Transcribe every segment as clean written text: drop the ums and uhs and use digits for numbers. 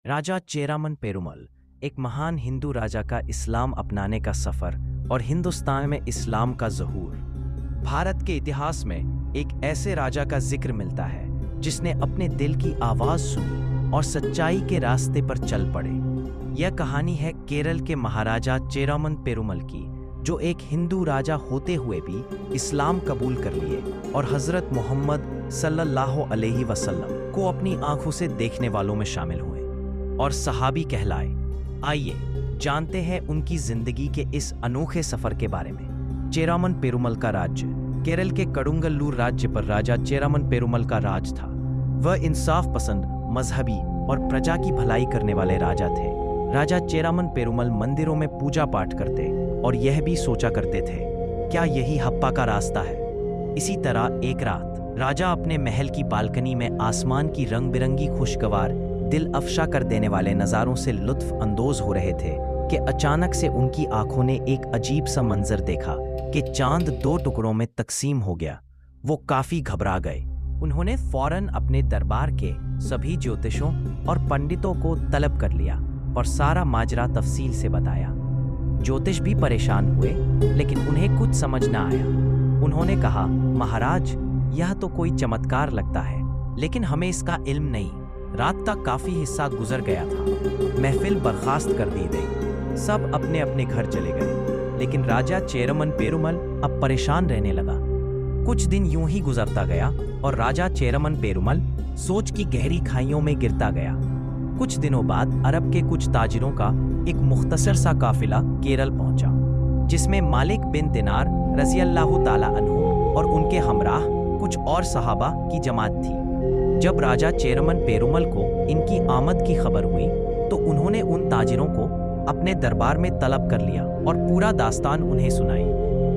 राजा चेरामन पेरुमल, एक महान हिंदू राजा का इस्लाम अपनाने का सफर और हिंदुस्तान में इस्लाम का ज़हूर। भारत के इतिहास में एक ऐसे राजा का जिक्र मिलता है जिसने अपने दिल की आवाज़ सुनी और सच्चाई के रास्ते पर चल पड़े। यह कहानी है केरल के महाराजा चेरामन पेरुमल की, जो एक हिंदू राजा होते हुए भी इस्लाम कबूल कर लिए और हज़रत मोहम्मद सल्लल्लाहु अलैहि वसल्लम को अपनी आंखों से देखने वालों में शामिल हुए और सहाबी कहलाए। आइए जानते हैं उनकी जिंदगी के इस अनोखे सफर के बारे में। चेरामन पेरुमल का राज्य। केरल के कड़ुंगल्लूर राज्य पर राजा चेरामन पेरुमल का राज था। वह इंसाफ पसंद, मजहबी और प्रजा की भलाई करने वाले राजा थे। राजा चेरामन पेरुमल मंदिरों में पूजा पाठ करते और यह भी सोचा करते थे, क्या यही हप्पा का रास्ता है। इसी तरह एक रात राजा अपने महल की बालकनी में आसमान की रंग बिरंगी खुशगवार, दिल अफशा कर देने वाले नज़ारों से लुत्फ अंदोज हो रहे थे कि अचानक से उनकी आंखों ने एक अजीब सा मंजर देखा कि चांद दो टुकड़ों में तकसीम हो गया। वो काफी घबरा गए। उन्होंने फौरन अपने दरबार के सभी ज्योतिषों और पंडितों को तलब कर लिया और सारा माजरा तफसील से बताया। ज्योतिष भी परेशान हुए, लेकिन उन्हें कुछ समझ न आया। उन्होंने कहा, महाराज, यह तो कोई चमत्कार लगता है, लेकिन हमें इसका इल्म नहीं। रात का काफी हिस्सा गुजर गया था। महफिल बर्खास्त कर दी गई। सब अपने अपने घर चले गए, लेकिन राजा चेरामन पेरुमल अब परेशान रहने लगा। कुछ दिन यूं ही गुजरता गया और राजा चेरामन पेरुमल सोच की गहरी खाइयों में गिरता गया। कुछ दिनों बाद अरब के कुछ ताजिरों का एक मुख्तसर सा काफिला केरल पहुंचा, जिसमें मालिक बिन दिनार रज़ियल्लाहु ताला अन्हु और उनके हमराह कुछ और सहाबा की जमात थी। जब राजा चेरामन पेरुमल को इनकी आमद की खबर हुई तो उन्होंने उन ताजिरों को अपने दरबार में तलब कर लिया और पूरा दास्तान उन्हें सुनाई।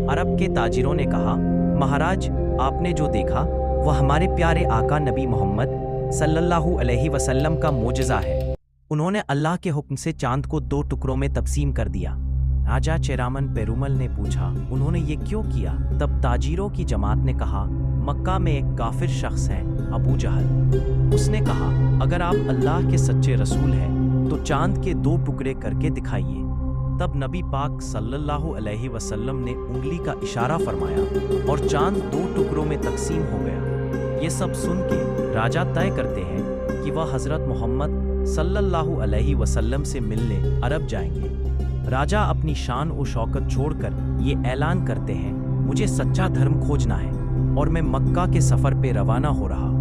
अरब के ताजिरों ने कहा, महाराज, आपने जो देखा वह हमारे प्यारे आका नबी मोहम्मद सल्लल्लाहु अलैहि वसल्लम का मोजज़ा है। उन्होंने अल्लाह के हुक्म से चांद को दो टुकड़ों में तकसीम कर दिया। राजा चेरामन पेरुमल ने पूछा, उन्होंने ये क्यों किया? तब ताजिरों की जमात ने कहा, मक्का में एक काफिर शख्स है, अबू जहल। उसने कहा, अगर आप अल्लाह के सच्चे रसूल हैं तो चांद के दो टुकड़े करके दिखाइए। तब नबी पाक सल्लल्लाहु अलैहि वसल्लम ने उंगली का इशारा फरमाया और चांद दो टुकड़ों में तकसीम हो गया। ये सब सुन के राजा तय करते हैं कि वह हज़रत मोहम्मद सल्लल्लाहु अलैहि वसल्लम से मिलने अरब जाएंगे। राजा अपनी शान और शौकत छोड़कर ये ऐलान करते हैं, मुझे सच्चा धर्म खोजना है और मैं मक्का के सफर पे रवाना हो रहा हूँ।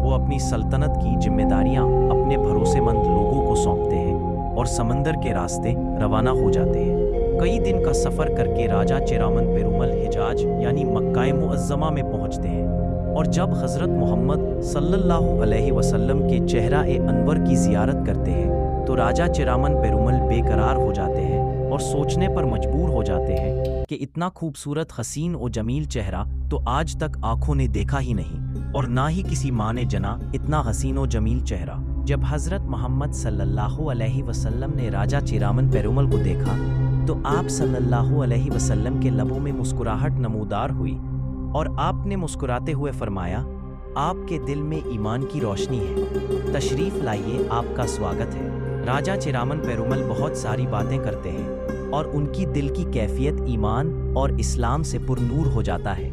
वो अपनी सल्तनत की जिम्मेदारियां अपने भरोसेमंद लोगों को सौंपते हैं और समंदर के रास्ते रवाना हो जाते हैं। कई दिन का सफर करके राजा चेरामन पेरुमल हिजाज यानी मक्का मुअज्जमा में पहुंचते हैं और जब हज़रत मोहम्मद सल्लल्लाहु अलैहि वसल्लम के चेहरा-ए अनवर की जियारत करते हैं तो राजा चेरामन पेरुमल बेकरार हो जाते हैं और सोचने पर मजबूर हो जाते हैं कि इतना खूबसूरत, हसीन और जमील चेहरा तो आज तक आंखों ने देखा ही नहीं और ना ही किसी माँ ने जना इतना हसीन और जमील चेहरा। जब हज़रत मोहम्मद सल्लल्लाहु अलैहि वसल्लम ने राजा चेरामन पेरुमल को देखा तो आप सल्लल्लाहु अलैहि वसल्लम के लबों में मुस्कुराहट नमूदार हुई और आपने मुस्कुराते हुए फरमाया, आपके दिल में ईमान की रोशनी है, तशरीफ लाइए, आपका स्वागत है। राजा चेरामन पेरुमल बहुत सारी बातें करते हैं और उनकी दिल की कैफियत ईमान और इस्लाम से पुरनूर हो जाता है।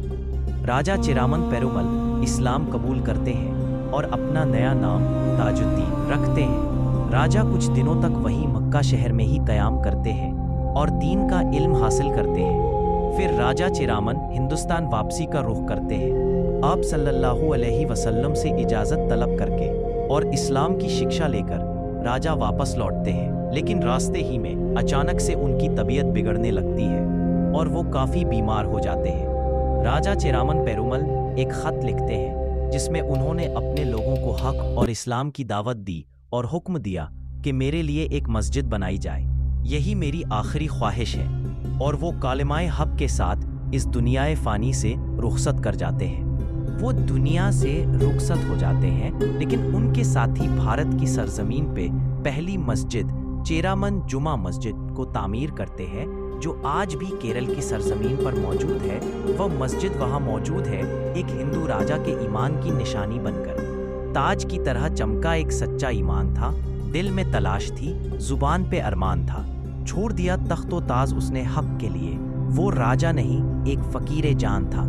राजा चेरामन पेरुमल इस्लाम कबूल करते हैं और अपना नया नाम ताजुद्दीन रखते हैं। राजा कुछ दिनों तक वहीं मक्का शहर में ही क़याम करते हैं और दीन का इल्म हासिल करते हैं। फिर राजा चेरामन हिंदुस्तान वापसी का रुख करते हैं। आप सल्लल्लाहु अलैहि वसल्लम से इजाज़त तलब करके और इस्लाम की शिक्षा लेकर राजा वापस लौटते हैं, लेकिन रास्ते ही में अचानक से उनकी तबीयत बिगड़ने लगती है और वो काफ़ी बीमार हो जाते हैं। राजा चेरामन पेरुमल एक ख़त लिखते हैं जिसमें उन्होंने अपने लोगों को हक और इस्लाम की दावत दी और हुक्म दिया कि मेरे लिए एक मस्जिद बनाई जाए, यही मेरी आखिरी ख्वाहिश है। और वो कालिमाए हक के साथ इस दुनियाए फ़ानी से रुखसत कर जाते हैं। वो दुनिया से रुखसत हो जाते हैं, लेकिन उनके साथ ही भारत की सरजमीन पे पहली मस्जिद चेरामन जुमा मस्जिद को तामीर करते हैं, जो आज भी केरल की सरजमीन पर मौजूद है। वह मस्जिद वहाँ मौजूद है एक हिंदू राजा के ईमान की निशानी बनकर। ताज की तरह चमका एक सच्चा ईमान था دل میں تلاش تھی، زبان پہ ارمان تھا، چھوڑ دیا تخت و تاج اس نے حق کے لیے، وہ راجا نہیں ایک فقیر جان تھا۔